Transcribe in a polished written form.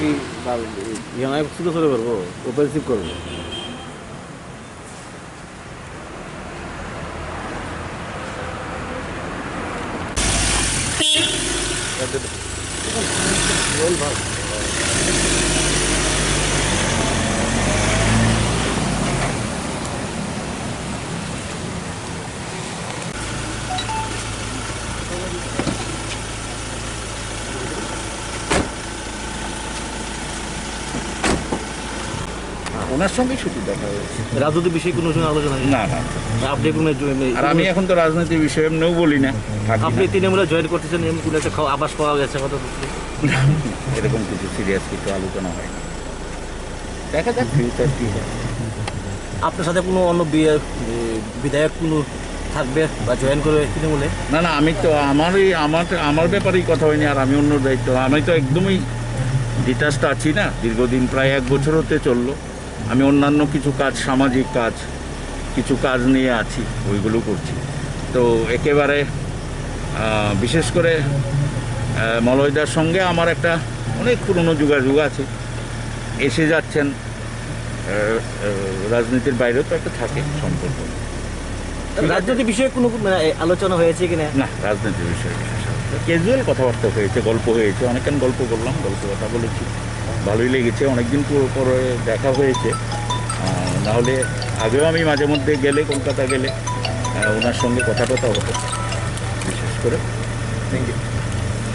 কি ইএমআই শুধু শুরু করবো, ওপেন সিপ করবো? ওনার সঙ্গেই শুধু দেখা হয়েছে, রাজনৈতিক বিষয়ে কোনো সঙ্গে আলোচনা হয়নি? না না। আপনি কোনো আর আমি এখন তো রাজনীতির বিষয়ে এমনিও বলি না, থাকি না। আপনি তৃণমূলে জয়েন করতেছেন, এমন কোনো একটা আবাস পাওয়া গেছে কথা? এরকম কিছু সিরিয়াস কিছু আলোচনা হয় না, দেখা যাক ফিউচার কী হয়। আপনার সাথে কোনো অন্য বিধায়ক কোনো থাকবে বা জয়েন করবে তৃণমূলে? না না, আমি তো আমার ব্যাপারেই কথা হয়নি। আর আমি অন্য দায়িত্ব, আমি তো একদমই ডিটাচড আছি না, দীর্ঘদিন প্রায় 1 বছর হতে চললো। আমি অন্যান্য কিছু কাজ, সামাজিক কাজ, কিছু কাজ নিয়ে আছি, ওইগুলো করছি। তো একেবারে বিশেষ করে মলয়দার সঙ্গে আমার একটা অনেক পুরনো যোগাযোগ আছে, এসে যাচ্ছেন, রাজনীতির বাইরেও তো একটা থাকে সম্পর্ক। রাজনৈতিক বিষয়ে কোনো আলোচনা হয়েছে কিনা? না, রাজনীতির বিষয়ে ক্যাজুয়াল কথাবার্তা হয়েছে, গল্প হয়েছে, অনেকক্ষণ গল্প করলাম, গল্প কথা বলেছি, ভালোই লেগেছে। অনেকদিন পরে দেখা হয়েছে, নাহলে আগেও আমি মাঝে মধ্যে গেলে, কলকাতা গেলে ওনার সঙ্গে কথা টথা হতো বিশেষ করে। Thank you.